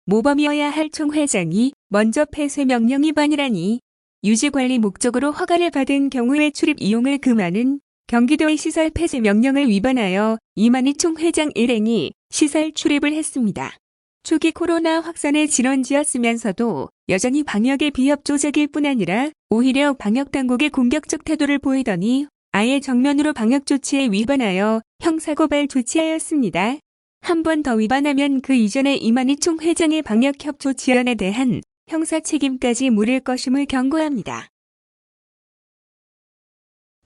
모범이어야 할 총회장이 먼저 폐쇄 명령 위반이라니. 유지관리 목적으로 허가를 받은 경우에 출입 이용을 금하는 경기도의 시설 폐쇄 명령을 위반하여 이만희 총회장 일행이 시설 출입을 했습니다. 초기 코로나 확산의 진원지였으면서도 여전히 방역의 비협조적일 뿐 아니라 오히려 방역당국의 공격적 태도를 보이더니 아예 정면으로 방역 조치에 위반하여 형사고발 조치하였습니다. 한 번 더 위반하면 그 이전에 이만희 총회장의 방역협조 지연에 대한 형사 책임까지 물을 것임을 경고합니다.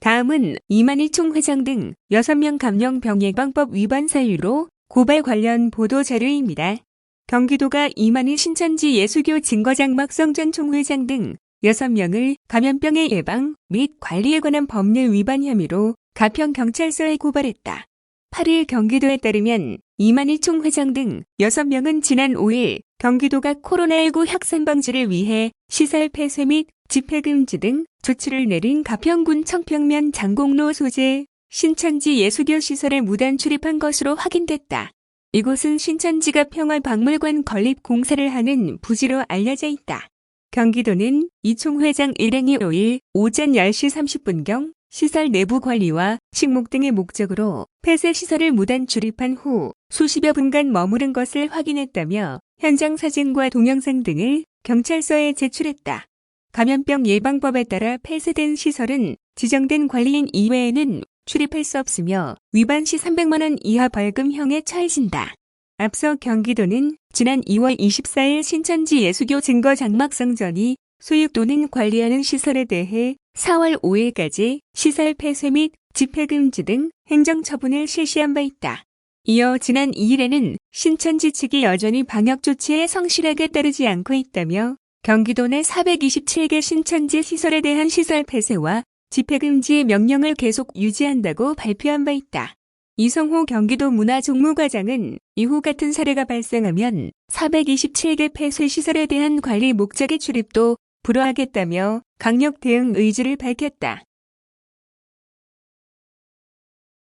다음은 이만희 총회장 등 6명 감염병예방법 위반 사유로 고발 관련 보도 자료입니다. 경기도가 이만희 신천지 예수교 증거장막 전 총회장 등 6명을 감염병의 예방 및 관리에 관한 법률 위반 혐의로 가평경찰서에 고발했다. 8일 경기도에 따르면 이만희 총회장 등 6명은 지난 5일 경기도가 코로나19 확산 방지를 위해 시설 폐쇄 및 집회 금지 등 조치를 내린 가평군 청평면 장곡로 소재 신천지 예수교 시설에 무단 출입한 것으로 확인됐다. 이곳은 신천지가 평화박물관 건립 공사를 하는 부지로 알려져 있다. 경기도는 이 총회장 일행이 5일 오전 10시 30분경 시설 내부 관리와 식목 등의 목적으로 폐쇄 시설을 무단 출입한 후 수십여 분간 머무른 것을 확인했다며 현장 사진과 동영상 등을 경찰서에 제출했다. 감염병 예방법에 따라 폐쇄된 시설은 지정된 관리인 이외에는 출입할 수 없으며 위반 시 300만 원 이하 벌금형에 처해진다. 앞서 경기도는 지난 2월 24일 신천지 예수교 증거장막성전이 소유 또는 관리하는 시설에 대해 4월 5일까지 시설 폐쇄 및 집회 금지 등 행정처분을 실시한 바 있다. 이어 지난 2일에는 신천지 측이 여전히 방역 조치에 성실하게 따르지 않고 있다며 경기도 내 427개 신천지 시설에 대한 시설 폐쇄와 집회 금지 명령을 계속 유지한다고 발표한 바 있다. 이성호 경기도 문화종무과장은 이후 같은 사례가 발생하면 427개 폐쇄 시설에 대한 관리 목적의 출입도 불허하겠다며 강력 대응 의지를 밝혔다.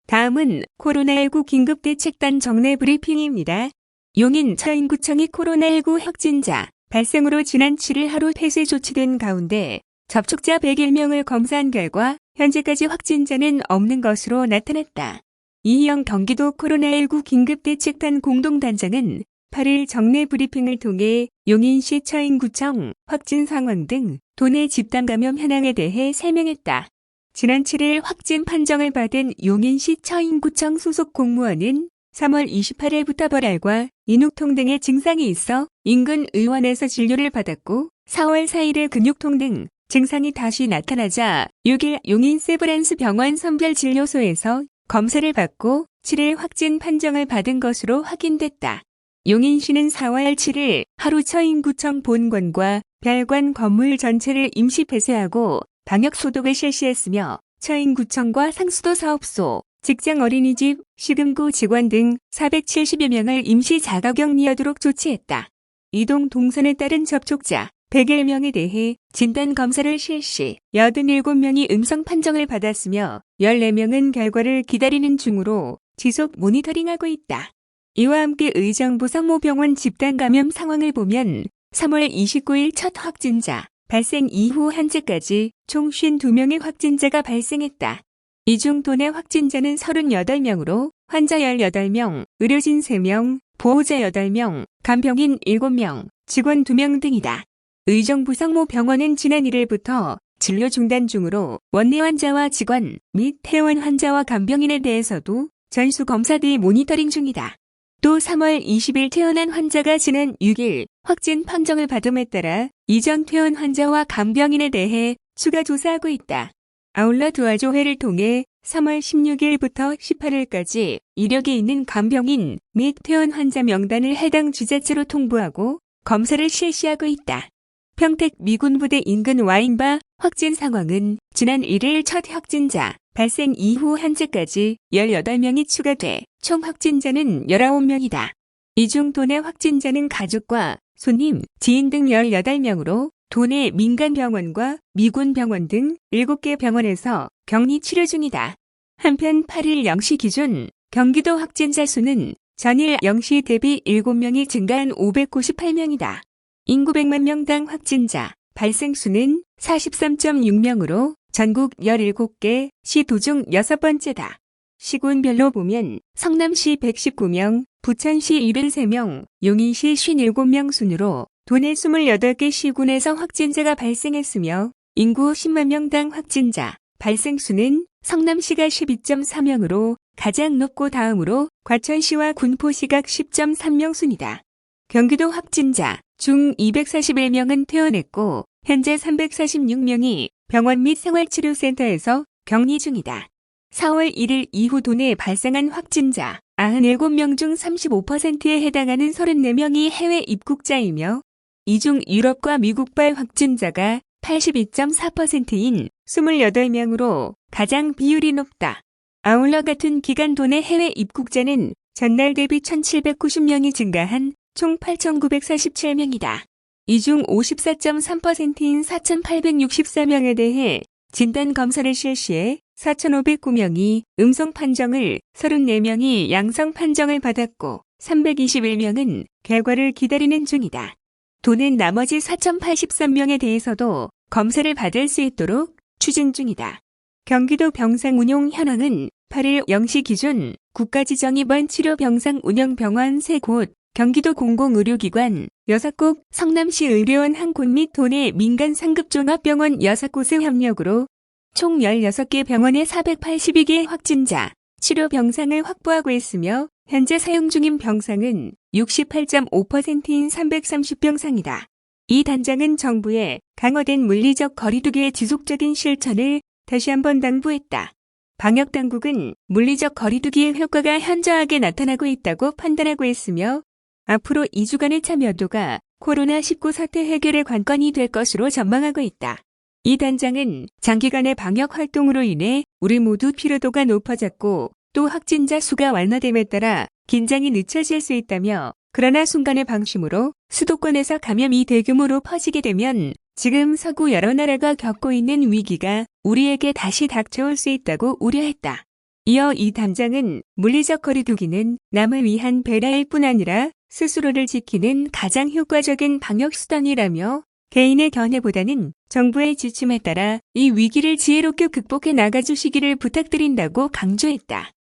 다음은 코로나19 긴급대책단 정례 브리핑입니다. 용인 처인구청이 코로나19 확진자 발생으로 지난 7일 하루 폐쇄 조치된 가운데 접촉자 101명을 검사한 결과 현재까지 확진자는 없는 것으로 나타났다. 이희영 경기도 코로나19 긴급대책단 공동단장은 8일 정례 브리핑을 통해 용인시 처인구청 확진 상황 등 도내 집단 감염 현황에 대해 설명했다. 지난 7일 확진 판정을 받은 용인시 처인구청 소속 공무원은 3월 28일부터 벌알과 인후통 등의 증상이 있어 인근 의원에서 진료를 받았고 4월 4일에 근육통 등 증상이 다시 나타나자 6일 용인 세브란스 병원 선별진료소에서 검사를 받고 7일 확진 판정을 받은 것으로 확인됐다. 용인시는 4월 7일 하루 처인구청 본관과 별관 건물 전체를 임시 폐쇄하고 방역 소독을 실시했으며 처인구청과 상수도 사업소, 직장 어린이집, 시금구 직원 등 470여 명을 임시 자가격리하도록 조치했다. 이동 동선에 따른 접촉자 101명에 대해 진단검사를 실시, 87명이 음성 판정을 받았으며 14명은 결과를 기다리는 중으로 지속 모니터링하고 있다. 이와 함께 의정부 성모병원 집단 감염 상황을 보면 3월 29일 첫 확진자 발생 이후 현재까지 총 52명의 확진자가 발생했다. 이 중 도내 확진자는 38명으로 환자 18명, 의료진 3명, 보호자 8명, 간병인 7명, 직원 2명 등이다. 의정부 성모병원은 지난 1일부터 진료 중단 중으로 원내 환자와 직원 및 퇴원 환자와 간병인에 대해서도 전수검사 등 모니터링 중이다. 또 3월 20일 퇴원한 환자가 지난 6일 확진 판정을 받음에 따라 이전 퇴원 환자와 간병인에 대해 추가 조사하고 있다. 아울러 도와조회를 통해 3월 16일부터 18일까지 이력이 있는 간병인 및 퇴원 환자 명단을 해당 지자체로 통보하고 검사를 실시하고 있다. 평택 미군부대 인근 와인바 확진 상황은 지난 1일 첫 확진자 발생 이후 현재까지 18명이 추가돼 총 확진자는 19명이다. 이 중 도내 확진자는 가족과 손님, 지인 등 18명으로 도내 민간병원과 미군병원 등 7개 병원에서 격리 치료 중이다. 한편 8일 0시 기준 경기도 확진자 수는 전일 0시 대비 7명이 증가한 598명이다. 인구 100만 명당 확진자, 발생 수는 43.6명으로 전국 17개, 시 도중 6번째다. 시군별로 보면 성남시 119명, 부천시 73명, 용인시 57명 순으로 도내 28개 시군에서 확진자가 발생했으며 인구 10만 명당 확진자, 발생 수는 성남시가 12.4명으로 가장 높고 다음으로 과천시와 군포시각 10.3명 순이다. 경기도 확진자 중 241명은 퇴원했고 현재 346명이 병원 및 생활치료센터에서 격리 중이다. 4월 1일 이후 도내에 발생한 확진자 97명 중 35%에 해당하는 34명이 해외 입국자이며 이 중 유럽과 미국발 확진자가 82.4%인 28명으로 가장 비율이 높다. 아울러 같은 기간 도내 해외 입국자는 전날 대비 1,790명이 증가한 총 8,947명이다. 이 중 54.3%인 4,864명에 대해 진단검사를 실시해 4,509명이 음성 판정을, 34명이 양성 판정을 받았고 321명은 결과를 기다리는 중이다. 도는 나머지 4,083명에 대해서도 검사를 받을 수 있도록 추진 중이다. 경기도 병상 운용 현황은 8일 0시 기준 국가지정 입원 치료 병상 운영 병원 3곳, 경기도 공공의료기관 6곳, 성남시 의료원 1곳 및 도내 민간 상급종합병원 6곳의 협력으로 총 16개 병원의 482개 확진자, 치료 병상을 확보하고 있으며 현재 사용 중인 병상은 68.5%인 330병상이다. 이 단장은 정부의 강화된 물리적 거리두기의 지속적인 실천을 다시 한번 당부했다. 방역당국은 물리적 거리두기의 효과가 현저하게 나타나고 있다고 판단하고 있으며 앞으로 2주간의 참여도가 코로나19 사태 해결의 관건이 될 것으로 전망하고 있다. 이 단장은 장기간의 방역 활동으로 인해 우리 모두 피로도가 높아졌고 또 확진자 수가 완화됨에 따라 긴장이 늦춰질 수 있다며 그러나 순간의 방심으로 수도권에서 감염이 대규모로 퍼지게 되면 지금 서구 여러 나라가 겪고 있는 위기가 우리에게 다시 닥쳐올 수 있다고 우려했다. 이어 이 단장은 물리적 거리두기는 남을 위한 배려일 뿐 아니라 스스로를 지키는 가장 효과적인 방역수단이라며 개인의 견해보다는 정부의 지침에 따라 이 위기를 지혜롭게 극복해 나가주시기를 부탁드린다고 강조했다.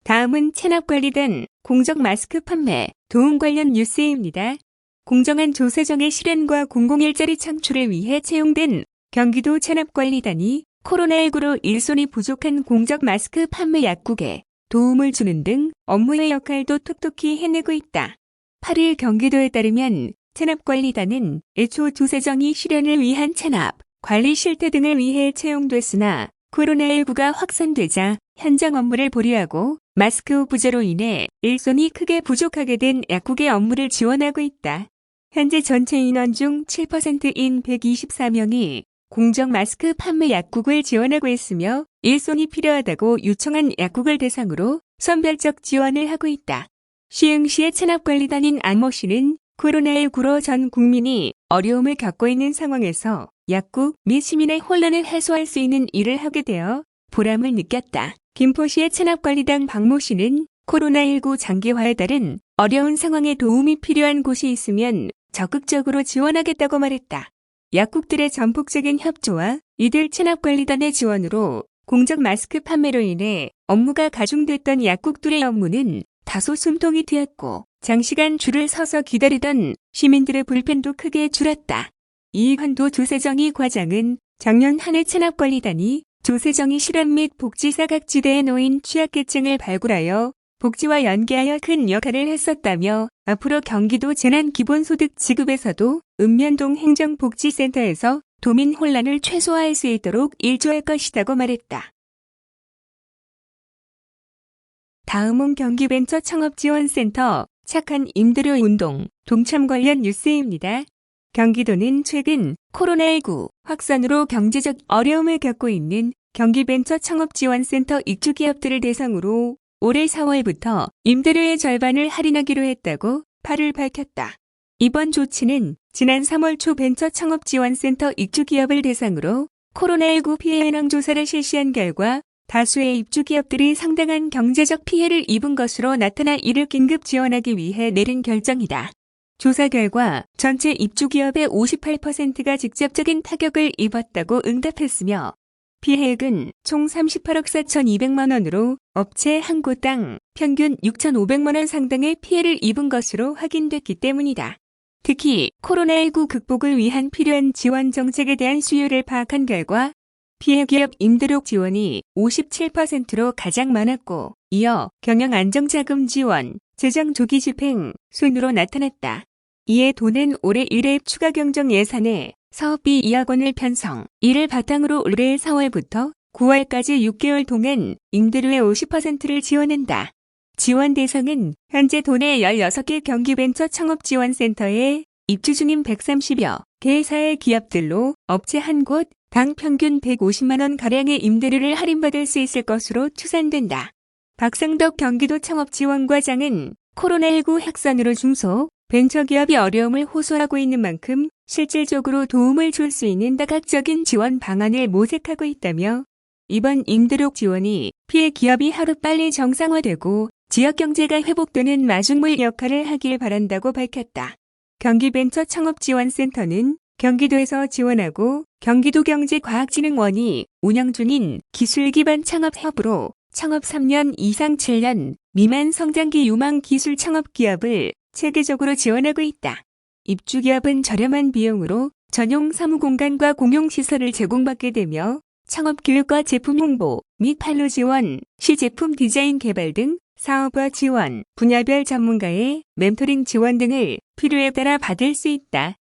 다음은 체납관리단 공적 마스크 판매 도움 관련 뉴스입니다. 공정한 조세정의 실현과 공공일자리 창출을 위해 채용된 경기도 체납관리단이 코로나19로 일손이 부족한 공적 마스크 판매 약국에 도움을 주는 등 업무의 역할도 톡톡히 해내고 있다. 8일 경기도에 따르면 체납관리단은 애초 조세정의 실현을 위한 체납, 관리 실태 등을 위해 채용됐으나 코로나19가 확산되자 현장 업무를 보류하고 마스크 부재로 인해 일손이 크게 부족하게 된 약국의 업무를 지원하고 있다. 현재 전체 인원 중 7%인 124명이 공적 마스크 판매 약국을 지원하고 있으며 일손이 필요하다고 요청한 약국을 대상으로 선별적 지원을 하고 있다. 시흥시의 체납관리단인 안모 씨는 코로나19로 전 국민이 어려움을 겪고 있는 상황에서 약국 및 시민의 혼란을 해소할 수 있는 일을 하게 되어 보람을 느꼈다. 김포시의 체납관리단 박모 씨는 코로나19 장기화에 따른 어려운 상황에 도움이 필요한 곳이 있으면 적극적으로 지원하겠다고 말했다. 약국들의 전폭적인 협조와 이들 체납관리단의 지원으로 공적 마스크 판매로 인해 업무가 가중됐던 약국들의 업무는 다소 숨통이 트였고 장시간 줄을 서서 기다리던 시민들의 불편도 크게 줄었다. 이환도 조세정의 과장은 작년 한 해 체납관리단이 조세정의 실현 및 복지 사각지대에 놓인 취약계층을 발굴하여 복지와 연계하여 큰 역할을 했었다며 앞으로 경기도 재난기본소득 지급에서도 읍면동 행정복지센터에서 도민 혼란을 최소화할 수 있도록 일조할 것이라고 말했다. 다음은 경기벤처창업지원센터 착한 임대료 운동 동참 관련 뉴스입니다. 경기도는 최근 코로나19 확산으로 경제적 어려움을 겪고 있는 경기벤처창업지원센터 입주기업들을 대상으로 올해 4월부터 임대료의 절반을 할인하기로 했다고 8일 밝혔다. 이번 조치는 지난 3월 초 벤처창업지원센터 입주기업을 대상으로 코로나19 피해 현황 조사를 실시한 결과 다수의 입주 기업들이 상당한 경제적 피해를 입은 것으로 나타나 이를 긴급 지원하기 위해 내린 결정이다. 조사 결과 전체 입주 기업의 58%가 직접적인 타격을 입었다고 응답했으며 피해액은 총 38억 4,200만 원으로 업체 한 곳당 평균 6,500만 원 상당의 피해를 입은 것으로 확인됐기 때문이다. 특히 코로나19 극복을 위한 필요한 지원 정책에 대한 수요를 파악한 결과 피해 기업 임대료 지원이 57%로 가장 많았고 이어 경영 안정자금 지원, 재정 조기 집행 순으로 나타났다. 이에 도는 올해 1회 추가 경정 예산에 사업비 2억 원을 편성, 이를 바탕으로 올해 4월부터 9월까지 6개월 동안 임대료의 50%를 지원한다. 지원 대상은 현재 도내 16개 경기벤처 창업지원센터에 입주 중인 130여 개사의 기업들로 업체 한 곳 당 평균 150만 원가량의 임대료를 할인받을 수 있을 것으로 추산된다. 박상덕 경기도 창업지원과장은 코로나19 확산으로 중소, 벤처기업이 어려움을 호소하고 있는 만큼 실질적으로 도움을 줄 수 있는 다각적인 지원 방안을 모색하고 있다며 이번 임대료 지원이 피해 기업이 하루빨리 정상화되고 지역경제가 회복되는 마중물 역할을 하길 바란다고 밝혔다. 경기벤처창업지원센터는 경기도에서 지원하고 경기도경제과학진흥원이 운영 중인 기술기반 창업협으로 창업 3년 이상 7년 미만 성장기 유망 기술 창업기업을 체계적으로 지원하고 있다. 입주기업은 저렴한 비용으로 전용 사무공간과 공용시설을 제공받게 되며 창업교육과 제품 홍보 및 판로 지원, 시제품 디자인 개발 등 사업화 지원, 분야별 전문가의 멘토링 지원 등을 필요에 따라 받을 수 있다.